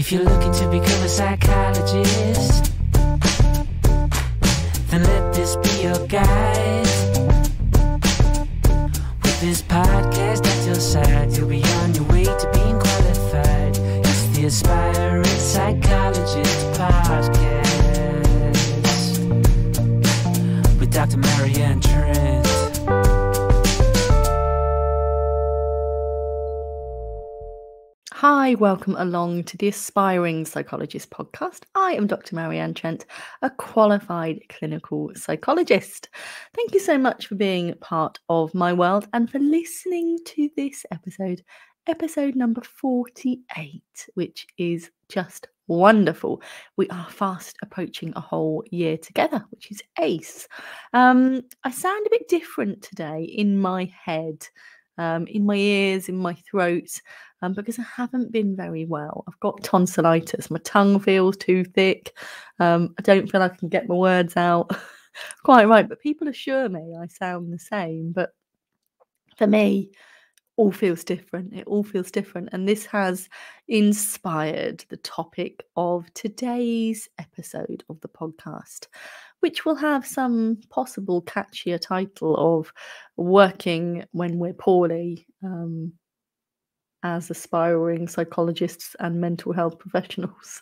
If you're looking to become a psychologist, then let this be your guide. With this podcast at your side, you'll be on your way to being qualified. It's the Aspiring Psychologist Podcast with Dr. Marianne Trent. Hi, welcome along to the Aspiring Psychologist Podcast. I am Dr. Marianne Trent, a qualified clinical psychologist. Thank you so much for being part of my world and for listening to this episode number 48, which is just wonderful. We are fast approaching a whole year together, which is ace. I sound a bit different today in my head, in my ears, in my throat, because I haven't been very well. I've got tonsillitis. My tongue feels too thick. I don't feel I can get my words out quite right, but people assure me I sound the same. But for me, all feels different. It all feels different. And this has inspired the topic of today's episode of the podcast, which will have some possible catchier title of Working When We're Poorly, as aspiring psychologists and mental health professionals,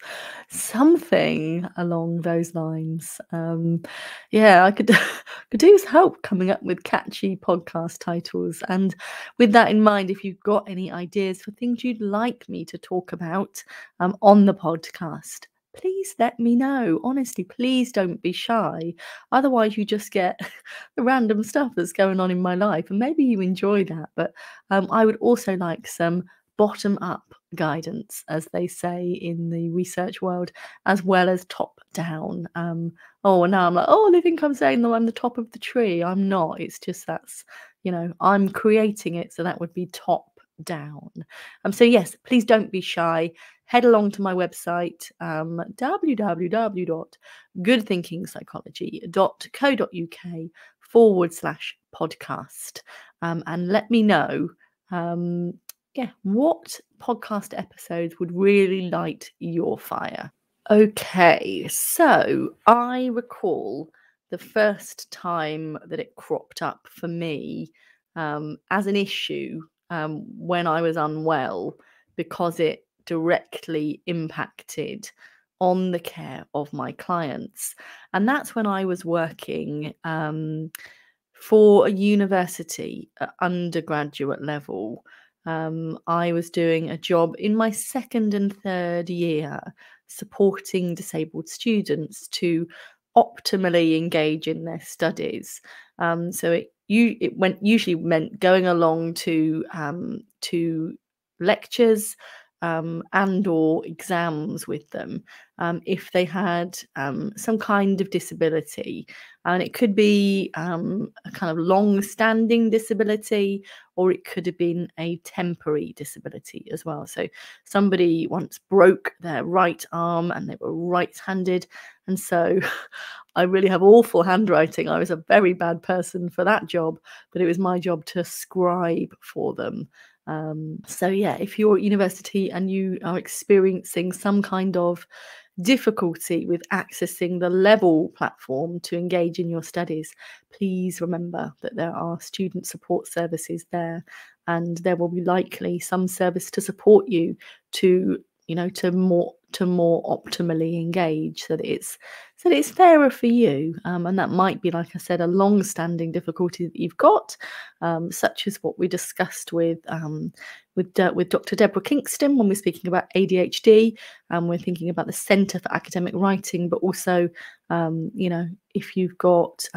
something along those lines. I could do with help coming up with catchy podcast titles. And with that in mind, if you've got any ideas for things you'd like me to talk about on the podcast, please let me know. Honestly, please don't be shy. Otherwise, you just get the random stuff that's going on in my life. And maybe you enjoy that. But I would also like some bottom-up guidance, as they say in the research world, as well as top-down. Now I'm like, they think I'm saying that I'm the top of the tree. I'm not. It's just I'm creating it. So that would be top-down. So yes, please don't be shy. Head along to my website, www.goodthinkingpsychology.co.uk/podcast, and let me know what podcast episodes would really light your fire. Okay, so I recall the first time that it cropped up for me as an issue when I was unwell, because it directly impacted on the care of my clients. And that's when I was working for a university at undergraduate level. I was doing a job in my second and third year supporting disabled students to optimally engage in their studies. So it usually meant going along to lectures and or exams with them if they had some kind of disability. And it could be a kind of long-standing disability, or it could have been a temporary disability as well. So somebody once broke their right arm and they were right-handed. And so I really have awful handwriting. I was a very bad person for that job, but it was my job to scribe for them. If you're at university and you are experiencing some kind of difficulty with accessing the Level platform to engage in your studies, please remember that there are student support services there, and there will be likely some service to support you to more optimally engage, so that it's fairer for you. And that might be, like I said, a long-standing difficulty that you've got, such as what we discussed with Dr. Deborah Kingston when we're speaking about ADHD, and we're thinking about the Centre for Academic Writing, but also, if you've got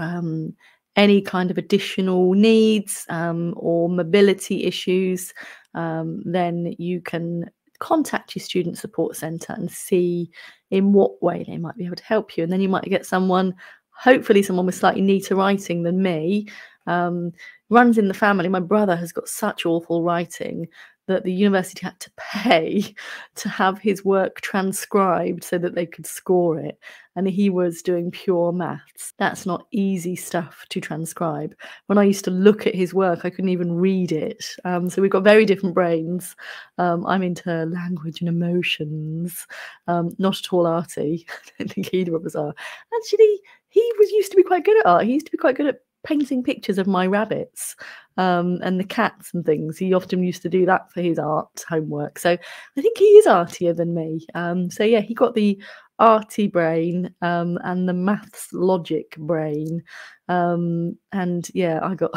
any kind of additional needs or mobility issues, then you can contact your student support centre and see in what way they might be able to help you. And then you might get hopefully someone with slightly neater writing than me. Runs in the family. My brother has got such awful writing that the university had to pay to have his work transcribed so that they could score it. And he was doing pure maths. That's not easy stuff to transcribe. When I used to look at his work, I couldn't even read it. So we've got very different brains. I'm into language and emotions, not at all arty. I don't think either of us are. Actually, he used to be quite good at art. He used to be quite good at painting pictures of my rabbits and the cats and things. He often used to do that for his art homework. So I think he is artier than me. So yeah, he got the arty brain and the maths logic brain. And yeah, I got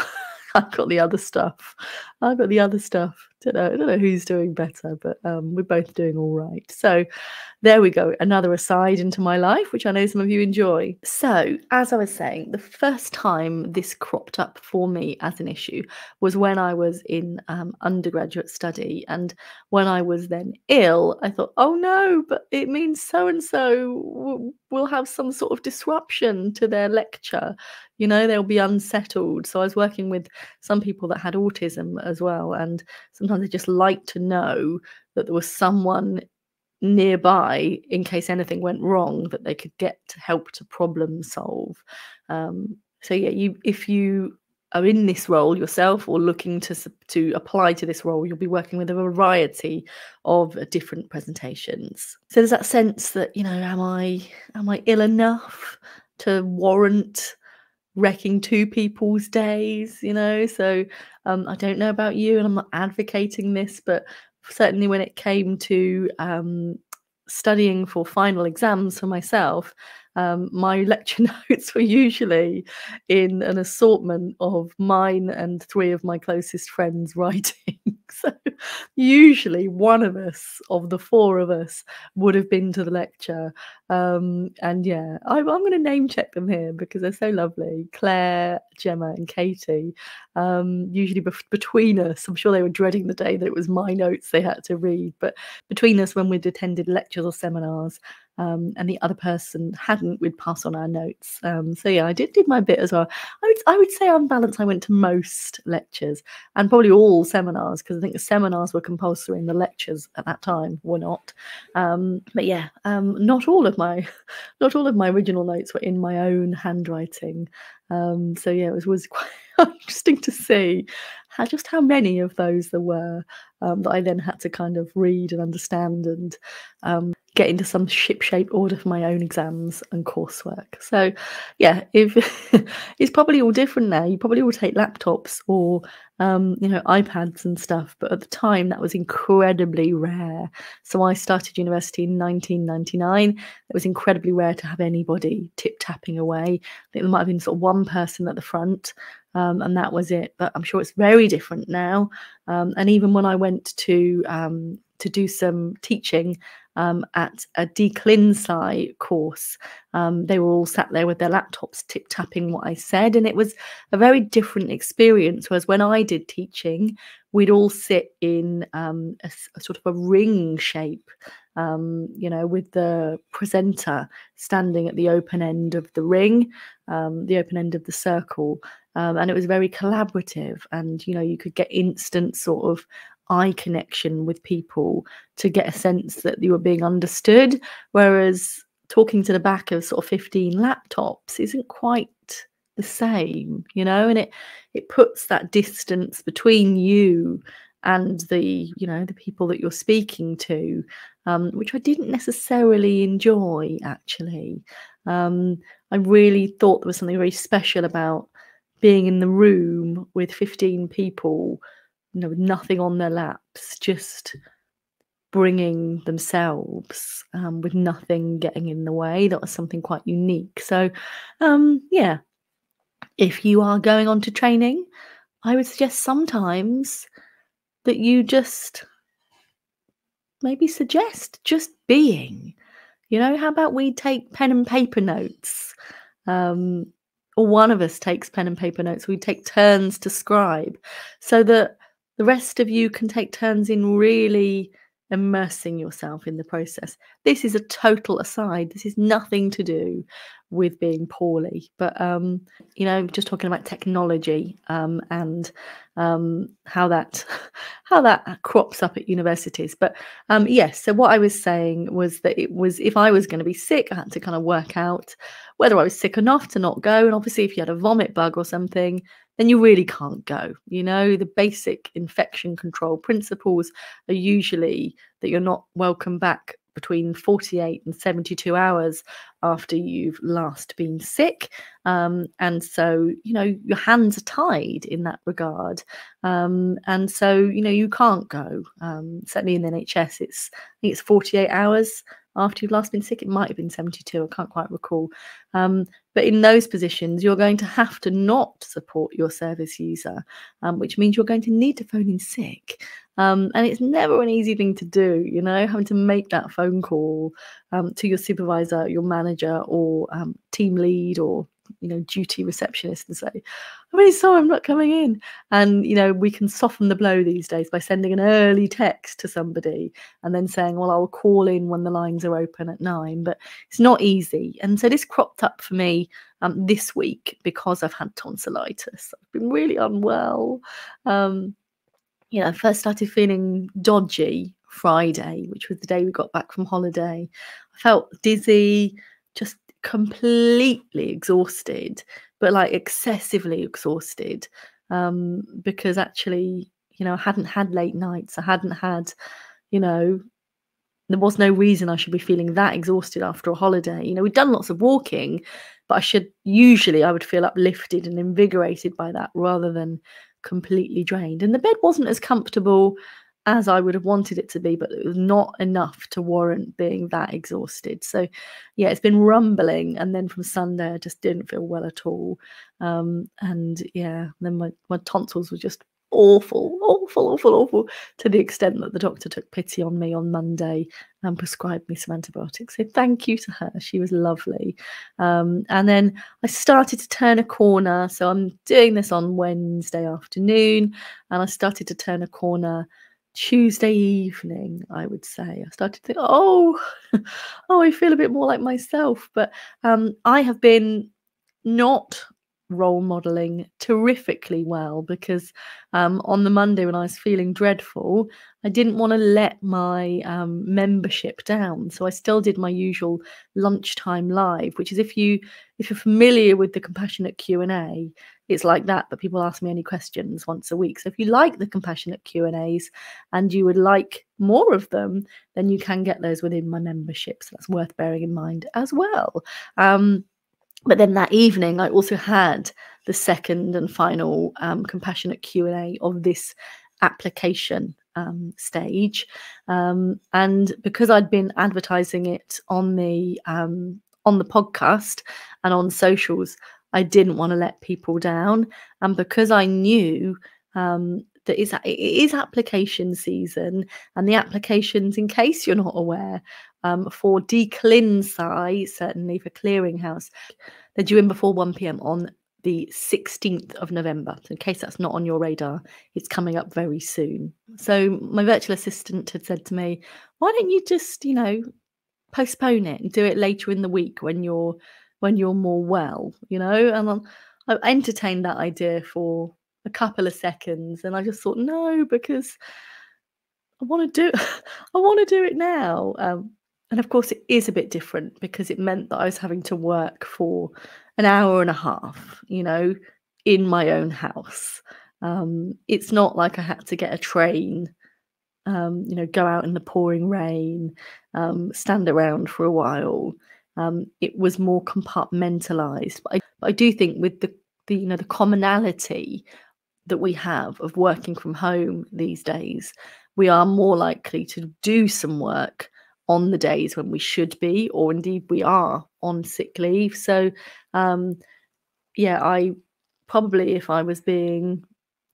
I got the other stuff. I got the other stuff. I don't know who's doing better, but we're both doing all right. So there we go. Another aside into my life, which I know some of you enjoy. So as I was saying, the first time this cropped up for me as an issue was when I was in undergraduate study. And when I was then ill, I thought, oh no, but it means so-and-so will have some sort of disruption to their lecture. You know, they'll be unsettled. So I was working with some people that had autism as well. And sometimes they just like to know that there was someone nearby in case anything went wrong that they could get help to problem solve. So yeah, if you are in this role yourself or looking to apply to this role, you'll be working with a variety of different presentations. So there's that sense that, you know, am I ill enough to warrant wrecking two people's days, you know? So I don't know about you, and I'm not advocating this, but certainly when it came to studying for final exams for myself, my lecture notes were usually in an assortment of mine and 3 of my closest friends' writing. So usually one of us, of the 4 of us, would have been to the lecture. And yeah, I'm going to name check them here because they're so lovely. Claire, Gemma and Katie. Usually between us, I'm sure they were dreading the day that it was my notes they had to read, but between us, when we'd attended lectures or seminars, and the other person hadn't, we'd pass on our notes. So yeah, I did my bit as well. I would say on balance, I went to most lectures and probably all seminars, because I think the seminars were compulsory and the lectures at that time were not. But yeah, not all of my original notes were in my own handwriting. So yeah, it was quite interesting to see how many of those there were that I then had to kind of read and understand and get into some ship-shape order for my own exams and coursework. So yeah, if it's probably all different now. You probably all take laptops or you know, iPads and stuff, but at the time that was incredibly rare. So I started university in 1999. It was incredibly rare to have anybody tip-tapping away. I think there might have been sort of one person at the front, and that was it. But I'm sure it's very different now. And even when I went to do some teaching at a DcLinsci course, they were all sat there with their laptops tip-tapping what I said, and it was a very different experience. Whereas when I did teaching, we'd all sit in a sort of a ring shape, you know, with the presenter standing at the open end of the ring, the open end of the circle, and it was very collaborative, and you know, you could get instant sort of eye connection with people to get a sense that you were being understood, whereas talking to the back of sort of 15 laptops isn't quite the same, you know, and it puts that distance between you and the, you know, the people that you're speaking to, which I didn't necessarily enjoy, actually. I really thought there was something very special about being in the room with 15 people, you know, with nothing on their laps, just bringing themselves, with nothing getting in the way. That was something quite unique. So, yeah, if you are going on to training, I would suggest sometimes that you just maybe suggest just being. You know, how about we take pen and paper notes? Or one of us takes pen and paper notes. We take turns to scribe so that the rest of you can take turns in really immersing yourself in the process. This is a total aside. This is nothing to do with being poorly, but you know, just talking about technology and how that how that crops up at universities. But yes, so what I was saying was that it was, if I was going to be sick, I had to kind of work out whether I was sick enough to not go. And obviously, if you had a vomit bug or something, then you really can't go. You know, the basic infection control principles are usually that you're not welcome back between 48 and 72 hours after you've last been sick. And so, you know, your hands are tied in that regard. And so, you know, you can't go. Certainly in the NHS, I think it's 48 hours after you've last been sick. It might have been 72, I can't quite recall. But in those positions, you're going to have to not support your service user, which means you're going to need to phone in sick. And it's never an easy thing to do, you know, having to make that phone call to your supervisor, your manager, or team lead, or, you know, duty receptionist, and say, I'm really sorry, I'm not coming in. And, you know, we can soften the blow these days by sending an early text to somebody and then saying, well, I'll call in when the lines are open at 9. But it's not easy. And so this cropped up for me this week because I've had tonsillitis. I've been really unwell. You know, I first started feeling dodgy Friday, which was the day we got back from holiday. I felt dizzy, just completely exhausted, but like excessively exhausted, because actually, you know, I hadn't had late nights. I hadn't had, you know, there was no reason I should be feeling that exhausted after a holiday. You know, we'd done lots of walking, but I would feel uplifted and invigorated by that rather than completely drained. And the bed wasn't as comfortable as I would have wanted it to be, but it was not enough to warrant being that exhausted. So yeah, it's been rumbling. And then from Sunday, I just didn't feel well at all. And yeah, then my tonsils were just awful, to the extent that the doctor took pity on me on Monday and prescribed me some antibiotics. So thank you to her. She was lovely. And then I started to turn a corner. So I'm doing this on Wednesday afternoon, and I started to turn a corner Tuesday evening, I would say. I started to think, oh, I feel a bit more like myself. But I have been not role modeling terrifically well, because on the Monday when I was feeling dreadful, I didn't want to let my membership down. So I still did my usual lunchtime live, which is, if you're familiar with the Compassionate Q&A, it's like that, but people ask me any questions once a week. So if you like the Compassionate Q&As and you would like more of them, then you can get those within my membership. So that's worth bearing in mind as well. But then that evening, I also had the second and final Compassionate Q&A of this application stage. And because I'd been advertising it on the podcast and on socials, I didn't want to let people down. And because I knew that it is application season, and the applications, in case you're not aware, for Declinsci, certainly for Clearinghouse, they're due in before 1 p.m. on the 16th of November. So in case that's not on your radar, it's coming up very soon. So my virtual assistant had said to me, why don't you just, you know, postpone it and do it later in the week when you're more well, you know? And I entertained that idea for a couple of seconds, and I just thought, no, because I want to do it now. And of course, it is a bit different, because it meant that I was having to work for an hour and a half, you know, in my own house. It's not like I had to get a train, you know, go out in the pouring rain, stand around for a while. It was more compartmentalized. But I do think with the you know, the commonality that we have of working from home these days, we are more likely to do some work on the days when we should be, or indeed we are on sick leave. So yeah, I probably, if I was being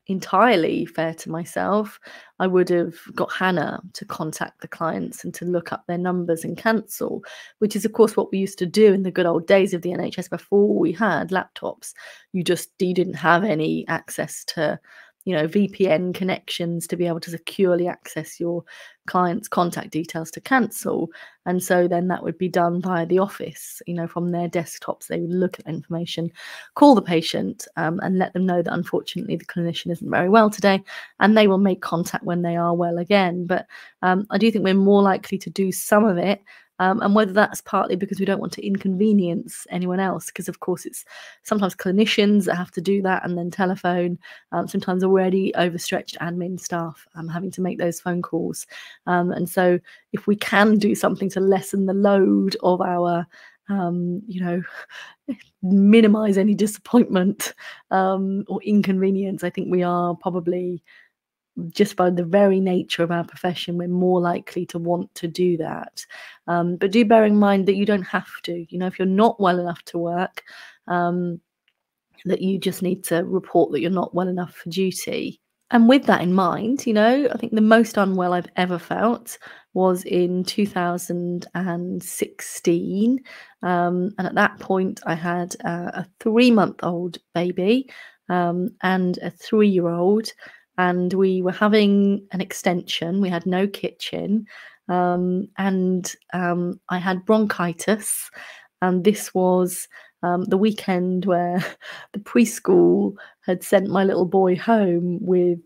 entirely fair to myself, I would have got Hannah to contact the clients and to look up their numbers and cancel, which is of course what we used to do in the good old days of the NHS before we had laptops. You didn't have any access to VPN connections to be able to securely access your client's contact details to cancel. And so then that would be done via the office, from their desktops. They would look at the information, call the patient, and let them know that unfortunately the clinician isn't very well today, and they will make contact when they are well again. But I do think we're more likely to do some of it. And whether that's partly because we don't want to inconvenience anyone else, because of course it's sometimes clinicians that have to do that and then telephone, sometimes already overstretched admin staff having to make those phone calls. And so if we can do something to lessen the load of our, minimize any disappointment or inconvenience, I think we are probably, just by the very nature of our profession, we're more likely to want to do that. But do bear in mind that you don't have to. If you're not well enough to work, that you just need to report that you're not well enough for duty. And with that in mind, I think the most unwell I've ever felt was in 2016. And at that point, I had a 3-month-old baby and a 3-year-old. And we were having an extension. We had no kitchen. And I had bronchitis. And this was the weekend where the preschool had sent my little boy home with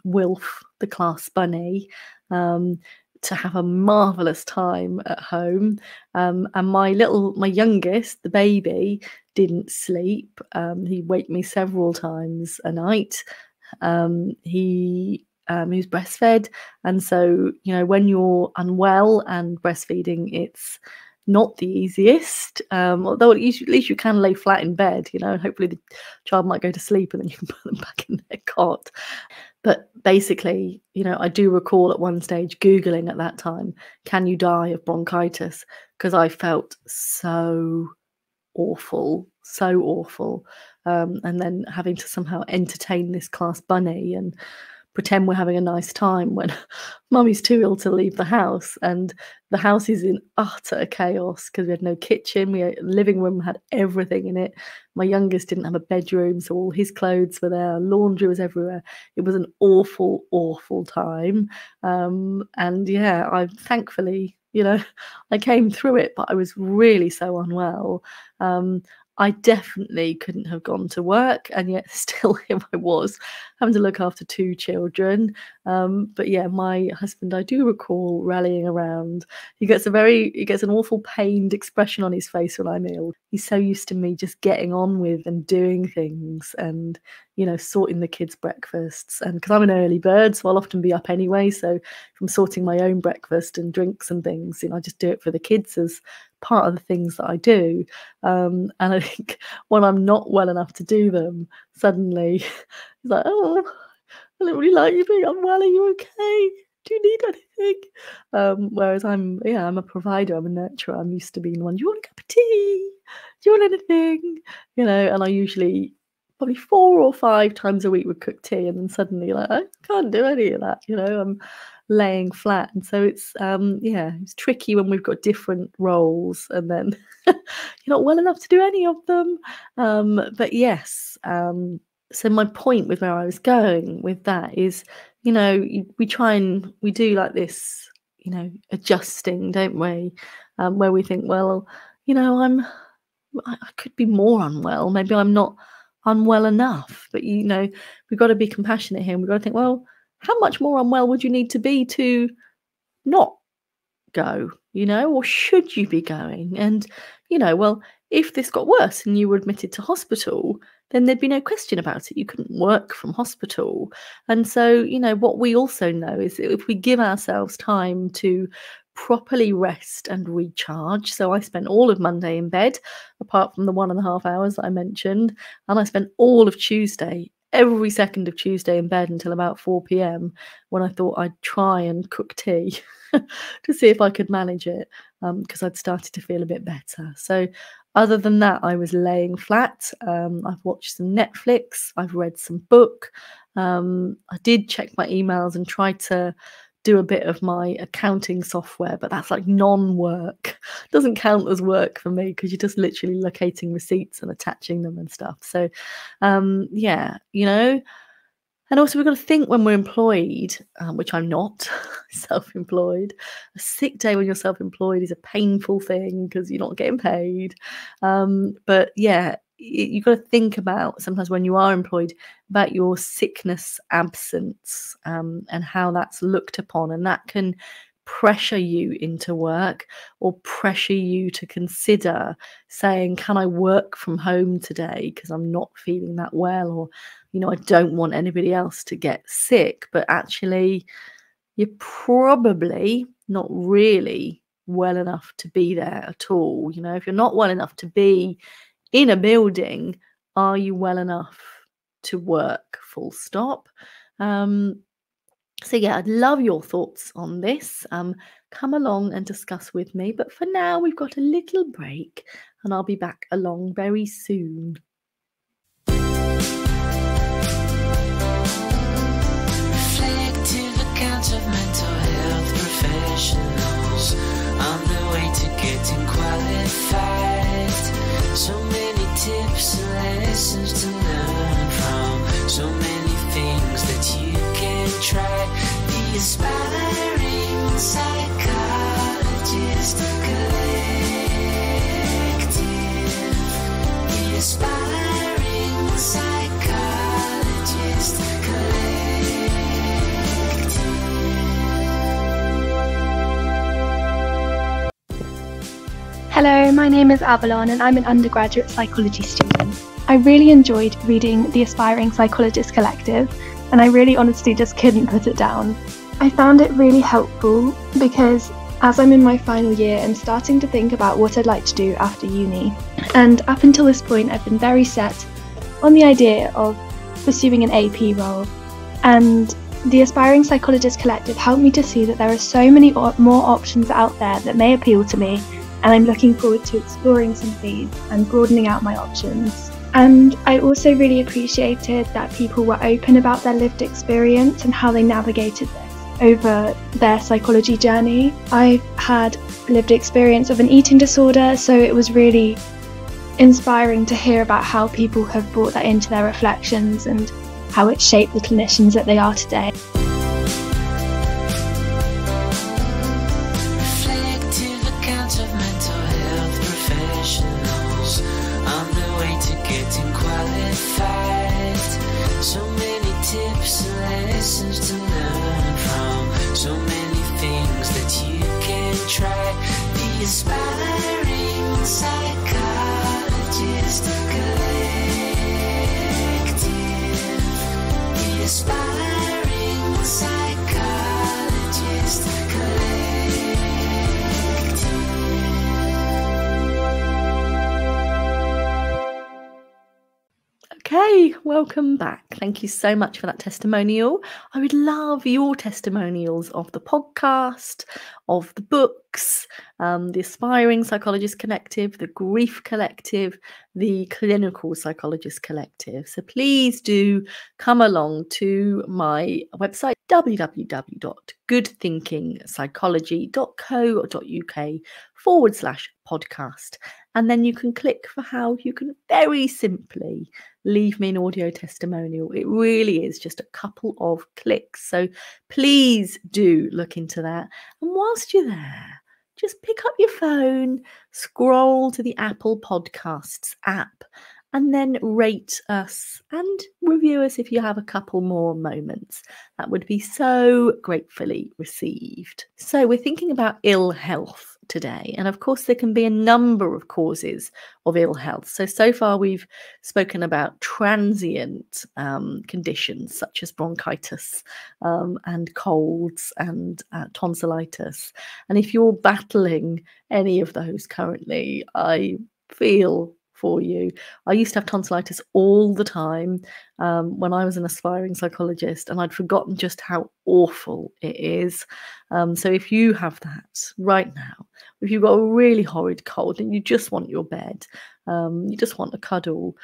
Wilf, the class bunny, to have a marvelous time at home. And my youngest, the baby, didn't sleep. He'd wake me several times a night. He was breastfed, and so when you're unwell and breastfeeding, it's not the easiest, although at least you can lay flat in bed, and hopefully the child might go to sleep and then you can put them back in their cot. But basically, I do recall at one stage Googling at that time, can you die of bronchitis? Because I felt so awful. And then having to somehow entertain this class bunny and pretend we're having a nice time when mummy's too ill to leave the house, and the house is in utter chaos because we had no kitchen. The living room had everything in it. My youngest didn't have a bedroom, so all his clothes were there. Laundry was everywhere. It was an awful time. And yeah, I thankfully, I came through it, but I was really so unwell. I definitely couldn't have gone to work, and yet still here I was having to look after 2 children. But yeah, my husband, I do recall rallying around. He gets an awful pained expression on his face when I'm ill. He's so used to me just getting on with and doing things and, sorting the kids' breakfasts. And because I'm an early bird, so I'll often be up anyway. So from sorting my own breakfast and drinks and things, I just do it for the kids as part of the things that I do. And I think when I'm not well enough to do them, suddenly it's like, oh, I don't really like you being unwell. Are you okay? Do you need anything? Whereas I'm a provider, I'm a nurturer. I'm used to being the one, do you want a cup of tea? Do you want anything? And I usually probably 4 or 5 times a week would cook tea, and then suddenly I can't do any of that. I'm laying flat. And so it's it's tricky when we've got different roles and then you're not well enough to do any of them. But yes, so my point with where I was going with that is, we try and we do like this, adjusting, don't we? Where we think, well, I could be more unwell. Maybe I'm not unwell enough. But we've got to be compassionate here. And we've got to think, well, how much more unwell would you need to be to not go, or should you be going? And, well, if this got worse and you were admitted to hospital, then there'd be no question about it. You couldn't work from hospital. And so, what we also know is that if we give ourselves time to properly rest and recharge. So I spent all of Monday in bed, apart from the 1.5 hours that I mentioned. And I spent all of Tuesday, every second of Tuesday in bed until about 4 p.m. when I thought I'd try and cook tea to see if I could manage it, because I'd started to feel a bit better. So other than that, I was laying flat. I've watched some Netflix. I've read some book. I did check my emails and try to do a bit of my accounting software, but that's like non-work. Doesn't count as work for me because you're just literally locating receipts and attaching them and stuff. So and And also we've got to think when we're employed, which I'm not, self-employed. A sick day when you're self-employed is a painful thing because you're not getting paid. But yeah, you've got to think about sometimes when you are employed about your sickness absence, and how that's looked upon, and that can pressure you into work or pressure you to consider saying, can I work from home today because I'm not feeling that well, or I don't want anybody else to get sick. But actually you're probably not really well enough to be there at all. If you're not well enough to be in a building, are you well enough to work, full stop? So yeah, I'd love your thoughts on this. Come along and discuss with me. But for now, we've got a little break and I'll be back along very soon. Reflect to the count of mental health professionals on the way to getting qualified. So many tips and lessons to learn from. So many things that you can try. The Aspiring Psychologist Collective. The Aspiring Psychologist Collective. Hello, my name is Avalon and I'm an undergraduate psychology student. I really enjoyed reading The Aspiring Psychologist Collective, and I really honestly just couldn't put it down. I found it really helpful because as I'm in my final year, I'm starting to think about what I'd like to do after uni. And up until this point, I've been very set on the idea of pursuing an AP role. And the Aspiring Psychologist Collective helped me to see that there are so many more options out there that may appeal to me, and I'm looking forward to exploring some of these and broadening out my options. And I also really appreciated that people were open about their lived experience and how they navigated this over their psychology journey. I've had lived experience of an eating disorder, so it was really inspiring to hear about how people have brought that into their reflections and how it shaped the clinicians that they are today. Reflect to the count of mental health professionals on the way to getting qualified. So many tips and lessons to learn from. So many things that you can try. The Aspiring Psychologist Collective. The Aspiring Psychologist Collective. Okay, welcome back. Thank you so much for that testimonial. I would love your testimonials of the podcast, of the books, the Aspiring Psychologist Collective, the Grief Collective, the Clinical Psychologist Collective. So please do come along to my website, www.goodthinkingpsychology.co.uk/podcast. And then you can click for how you can very simply leave me an audio testimonial. It really is just a couple of clicks. So please do look into that. And whilst you're there, just pick up your phone, scroll to the Apple Podcasts app, and then rate us and review us if you have a couple more moments. That would be so gratefully received. So we're thinking about ill health today. And of course, there can be a number of causes of ill health. So far, we've spoken about transient conditions such as bronchitis and colds and tonsillitis. And if you're battling any of those currently, I feel for you. I used to have tonsillitis all the time when I was an aspiring psychologist, and I'd forgotten just how awful it is. So if you have that right now, if you've got a really horrid cold and you just want your bed, you just want a cuddle,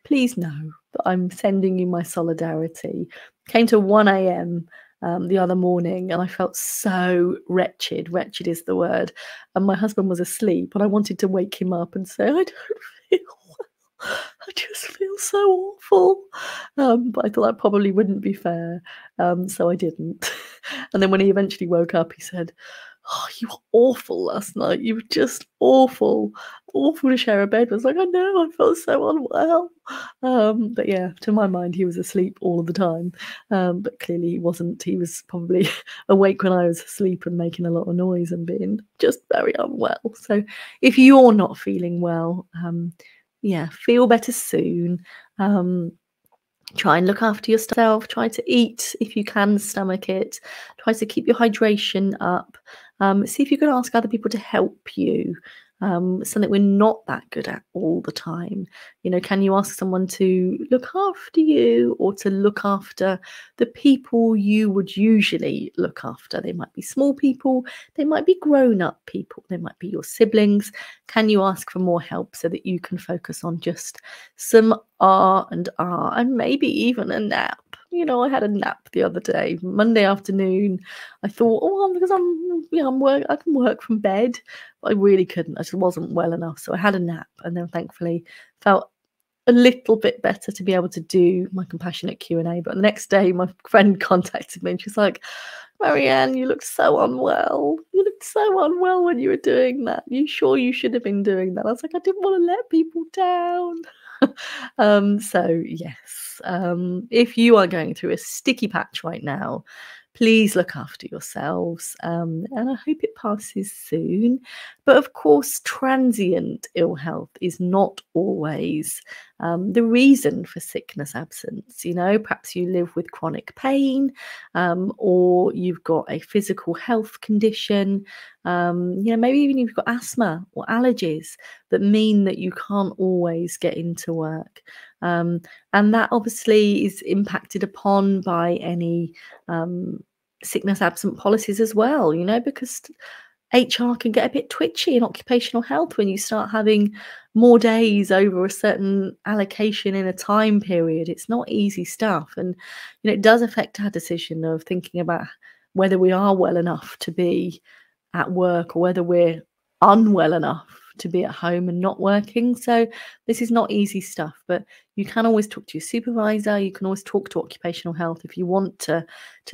please know that I'm sending you my solidarity. Came to 1 a.m. The other morning and I felt so wretched. Wretched is the word. And my husband was asleep and I wanted to wake him up and say, I don't feel well. I just feel so awful. But I thought that probably wouldn't be fair. So I didn't. And then when he eventually woke up, he said, "Oh, you were awful last night. You were just awful. Awful to share a bed." I was like, "I know, I felt so unwell." But yeah, to my mind, he was asleep all of the time. But clearly he wasn't. He was probably awake when I was asleep and making a lot of noise and being just very unwell. So if you're not feeling well, yeah, feel better soon. Try and look after yourself. Try to eat if you can stomach it. Try to keep your hydration up. See if you can ask other people to help you. Something we're not that good at all the time. You know, can you ask someone to look after you or to look after the people you would usually look after? They might be small people, they might be grown-up people, they might be your siblings. Can you ask for more help so that you can focus on just some and maybe even a nap? You know, I had a nap the other day, Monday afternoon. I thought, oh, because I can work from bed. But I really couldn't. I just wasn't well enough. So I had a nap, and then thankfully felt a little bit better to be able to do my compassionate Q&A. But the next day, my friend contacted me and she's like, "Marianne, you look so unwell. You looked so unwell when you were doing that. You sure you should have been doing that?" I was like, "I didn't want to let people down." So yes, if you are going through a sticky patch right now, please look after yourselves, and I hope it passes soon. But of course, transient ill health is not always the reason for sickness absence. You know, perhaps you live with chronic pain, or you've got a physical health condition. You know, maybe even you've got asthma or allergies that mean that you can't always get into work. And that obviously is impacted upon by any sickness absent policies as well, you know, because HR can get a bit twitchy in occupational health when you start having more days over a certain allocation in a time period. It's not easy stuff. And, you know, it does affect our decision of thinking about whether we are well enough to be at work or whether we're unwell enough to be at home and not working. So this is not easy stuff, but you can always talk to your supervisor. You can always talk to occupational health if you want to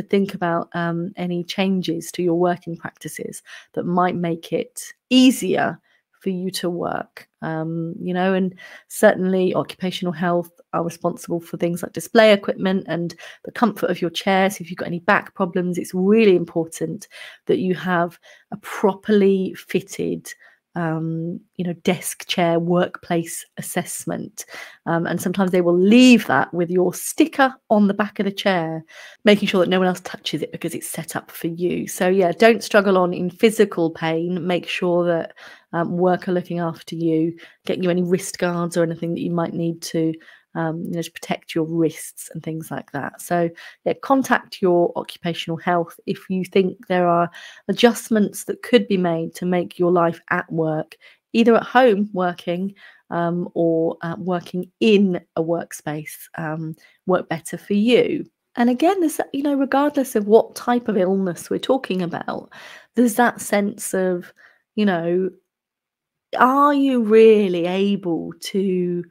think about any changes to your working practices that might make it easier for you to work. You know, and certainly occupational health are responsible for things like display equipment and the comfort of your chair. So if you've got any back problems, it's really important that you have a properly fitted you know, desk chair workplace assessment. And sometimes they will leave that with your sticker on the back of the chair, making sure that no one else touches it because it's set up for you. So yeah, don't struggle on in physical pain. Make sure that work are looking after you, getting you any wrist guards or anything that you might need to you know, to protect your wrists and things like that. So yeah, contact your occupational health if you think there are adjustments that could be made to make your life at work, either at home working or working in a workspace, work better for you. And again, there's, you know, regardless of what type of illness we're talking about, there's that sense of, you know, are you really able to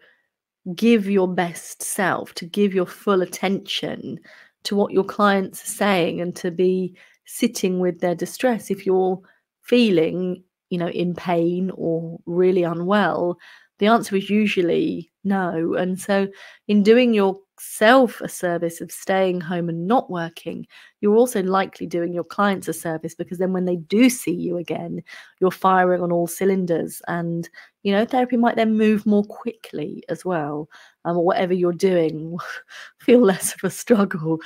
give your best self, to give your full attention to what your clients are saying and to be sitting with their distress? If you're feeling, you know, in pain or really unwell, the answer is usually no. And so in doing yourself a service of staying home and not working, you're also likely doing your clients a service, because then when they do see you again, you're firing on all cylinders, and, you know, therapy might then move more quickly as well, or whatever you're doing feel less of a struggle,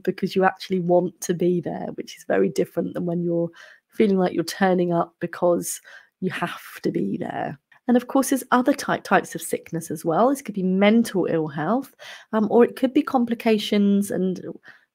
because you actually want to be there, which is very different than when you're feeling like you're turning up because you have to be there. And of course, there's other types of sickness as well. This could be mental ill health, or it could be complications and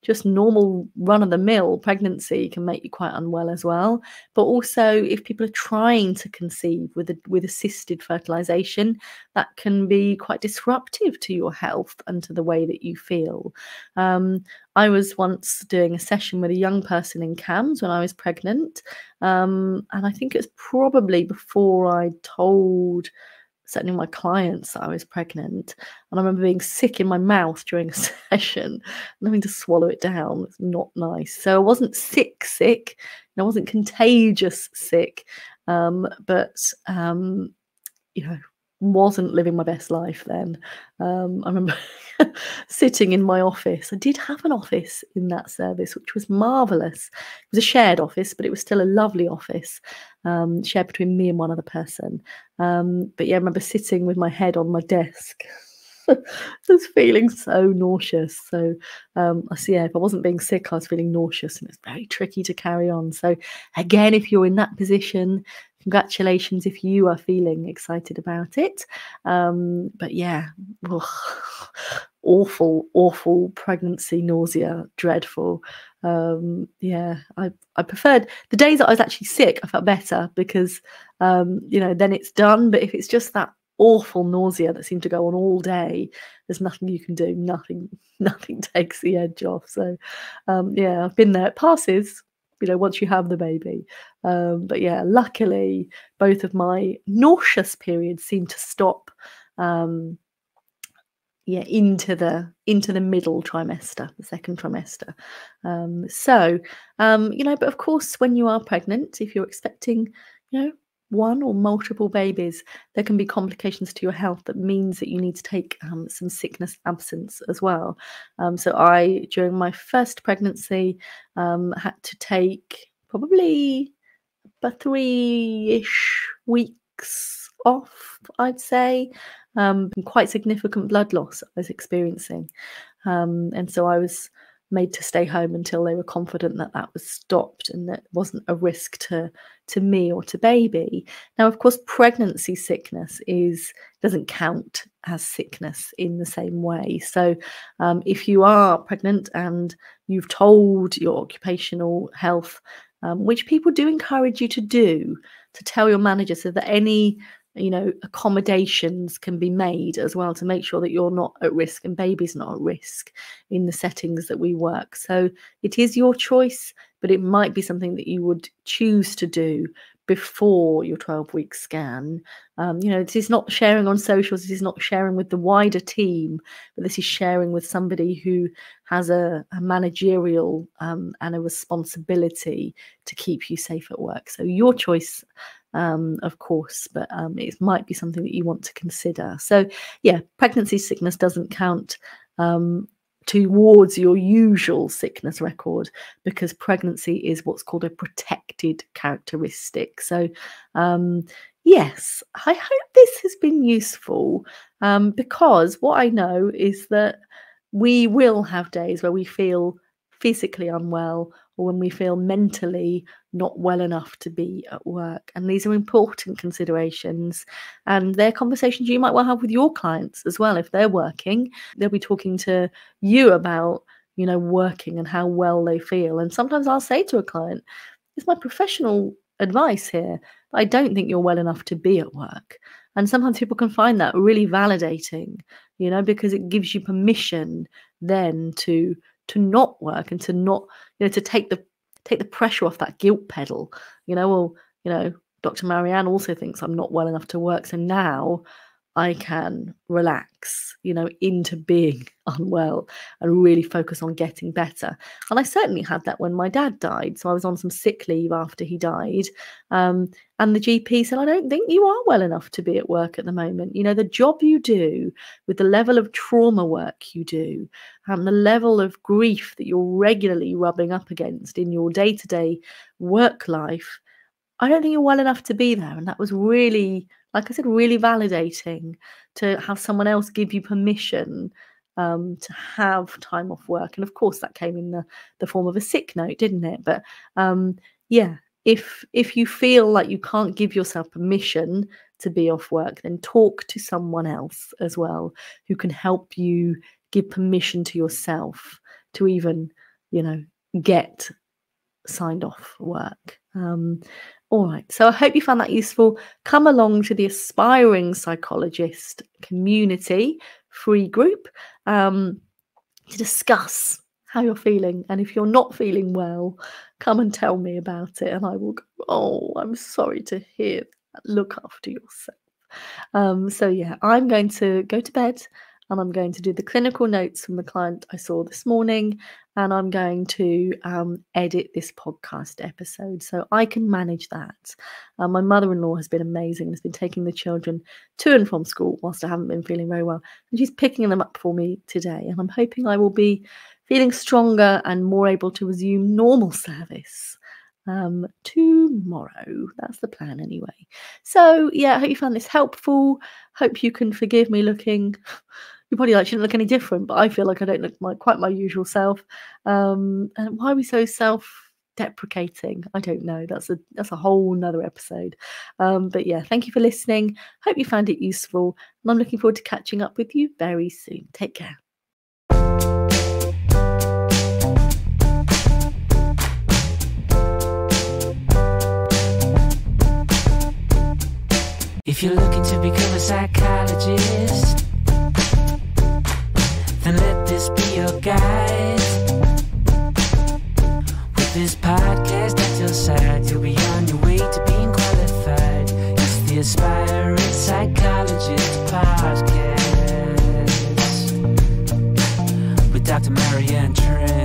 just normal run-of-the-mill pregnancy can make you quite unwell as well. But also, if people are trying to conceive with assisted fertilization, that can be quite disruptive to your health and to the way that you feel. I was once doing a session with a young person in CAMS when I was pregnant, and I think it was probably before I told certainly my clients, that I was pregnant, and I remember being sick in my mouth during a session and having to swallow it down. It's not nice. So I wasn't sick, and I wasn't contagious sick, but wasn't living my best life then. I remember sitting in my office. I did have an office in that service, which was marvellous. It was a shared office, but it was still a lovely office, shared between me and one other person. But yeah, I remember sitting with my head on my desk. Just feeling so nauseous. So if I wasn't being sick, I was feeling nauseous, and it's very tricky to carry on. So again, if you're in that position, congratulations if you are feeling excited about it. But yeah, awful pregnancy nausea, dreadful. I preferred the days that I was actually sick. I felt better because then it's done. But if it's just that awful nausea that seemed to go on all day, there's nothing you can do. Nothing takes the edge off. So I've been there. It passes, once you have the baby. But yeah, luckily both of my nauseous periods seem to stop into the middle trimester, the second trimester. But of course, when you are pregnant, if you're expecting one or multiple babies, there can be complications to your health that means that you need to take some sickness absence as well. So I, during my first pregnancy, had to take probably about 3-ish weeks off, I'd say. Quite significant blood loss I was experiencing. And so I was made to stay home until they were confident that that was stopped and that wasn't a risk to me or to baby. Now, of course, pregnancy sickness doesn't count as sickness in the same way. So if you are pregnant and you've told your occupational health, which people do encourage you to do, to tell your manager so that any accommodations can be made as well to make sure that you're not at risk and baby's not at risk in the settings that we work. So it is your choice, but it might be something that you would choose to do before your 12-week scan. This is not sharing on socials, this is not sharing with the wider team, but this is sharing with somebody who has a managerial and a responsibility to keep you safe at work. So your choice, of course, but it might be something that you want to consider. So yeah, pregnancy sickness doesn't count towards your usual sickness record, because pregnancy is what's called a protected characteristic. So yes, I hope this has been useful, because what I know is that we will have days where we feel physically unwell or when we feel mentally not well enough to be at work. And these are important considerations, and they're conversations you might well have with your clients as well. If they're working, they'll be talking to you about, working and how well they feel. And sometimes I'll say to a client, it's my professional advice here, but I don't think you're well enough to be at work. And sometimes people can find that really validating, because it gives you permission then to not work and to not, to take the pressure off that guilt pedal. Dr. Marianne also thinks I'm not well enough to work, so now I can relax, into being unwell and really focus on getting better. And I certainly had that when my dad died. So I was on some sick leave after he died. And the GP said, I don't think you are well enough to be at work at the moment. The job you do, with the level of trauma work you do, and the level of grief that you're regularly rubbing up against in your day-to-day work life, I don't think you're well enough to be there. And that was really, like I said, really validating to have someone else give you permission to have time off work. And of course, that came in the form of a sick note, didn't it? But if you feel like you can't give yourself permission to be off work, then talk to someone else as well who can help you give permission to yourself to even, get signed off work. All right, so I hope you found that useful. Come along to the Aspiring Psychologist community free group to discuss how you're feeling. And if you're not feeling well, come and tell me about it, and I will go, oh, I'm sorry to hear that. Look after yourself. So yeah, I'm going to go to bed and I'm going to do the clinical notes from the client I saw this morning, and I'm going to edit this podcast episode so I can manage that. My mother-in-law has been amazing and has been taking the children to and from school whilst I haven't been feeling very well, and she's picking them up for me today, and I'm hoping I will be feeling stronger and more able to resume normal service tomorrow. That's the plan anyway. So yeah, I hope you found this helpful. Hope you can forgive me looking, you're probably like, shouldn't look any different, but I feel like I don't look quite my usual self. And why are we so self-deprecating? I don't know. That's a whole nother episode. But yeah, thank you for listening. Hope you found it useful, and I'm looking forward to catching up with you very soon. Take care. If you're looking to become a psychologist, then let this be your guide. With this podcast at your side, you'll be on your way to being qualified. It's the Aspiring Psychologist Podcast with Dr. Marianne Trent.